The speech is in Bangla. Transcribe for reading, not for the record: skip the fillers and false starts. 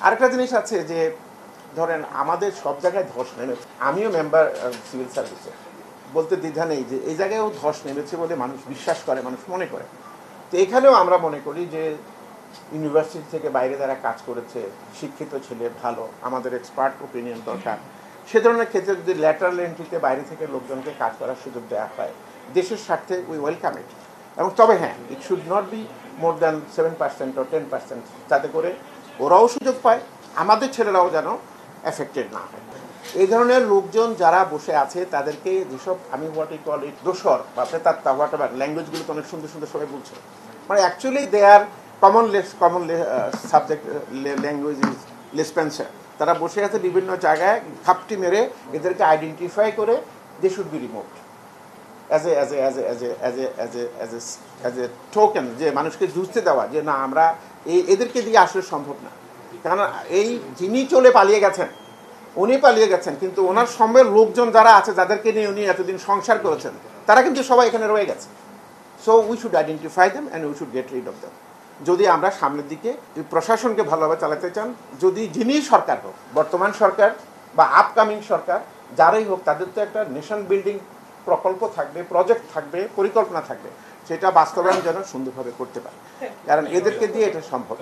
আরেকটা জিনিস আছে যে ধরেন আমাদের সব জায়গায় ধস নেমেছে, আমিও মেম্বার সিভিল সার্ভিসে, বলতে দ্বিধা নেই যে এই জায়গায়ও ধস নেমেছে বলে মানুষ বিশ্বাস করে, মানুষ মনে করে। তো এখানেও আমরা মনে করি যে ইউনিভার্সিটি থেকে বাইরে যারা কাজ করেছে, শিক্ষিত ছেলে ভালো, আমাদের এক্সপার্ট ওপিনিয়ন দরকার। সে ধরনের ক্ষেত্রে যদি ল্যাটারাল এন্ট্রিতে বাইরে থেকে লোকজনকে কাজ করার সুযোগ দেওয়া হয় দেশের স্বার্থে, উই ওয়েলকাম ইট। এবং তবে হ্যাঁ, it should not be more than 7% ও 10%, যাতে করে ওরাও সুযোগ পায়, আমাদের ছেলেরাও যেন এফেক্টেড না হয়। এই ধরনের লোকজন যারা বসে আছে তাদেরকে যেসব, আমি হোয়াট ইউ কল ইট, দোসর বা প্রেতাত্মা, হোয়াট এভার, ল্যাঙ্গুয়েজগুলো তো অনেক সুন্দর সুন্দর সবাই বলছে, মানে actually they are common subject language is লেসপেন্সার। তারা বসে আছে বিভিন্ন জায়গায়, ঘাপটি মেরে এদেরকে আইডেন্টিফাই করে they should be removed as a token, যে মানুষকে বুঝতে দেওয়া যে না, আমরা এদেরকে দিয়ে আসলে সম্ভব না। কারণ এই যিনি পালিয়ে গেছেন, উনি পালিয়ে গেছেন, কিন্তু ওনার সঙ্গে লোকজন যারা আছে, যাদেরকে নিয়ে উনি এতদিন সংসার করেছেন, তারা কিন্তু সবাই এখানে রয়ে গেছে। So we should identify them and we should get rid of them. যদি আমরা সামনের দিকে প্রশাসনকে ভালোভাবে চালাতে চান, যদি যিনি সরকার হোক, বর্তমান সরকার বা আপকামিং সরকার যারাই হোক, তাদের তো একটা নেশন বিল্ডিং প্রকল্প থাকবে, প্রজেক্ট থাকবে, পরিকল্পনা থাকবে, সেটা বাস্তবায়ন যেন সুন্দরভাবে করতে পারে, কারণ এদেরকে দিয়ে এটা সম্ভব।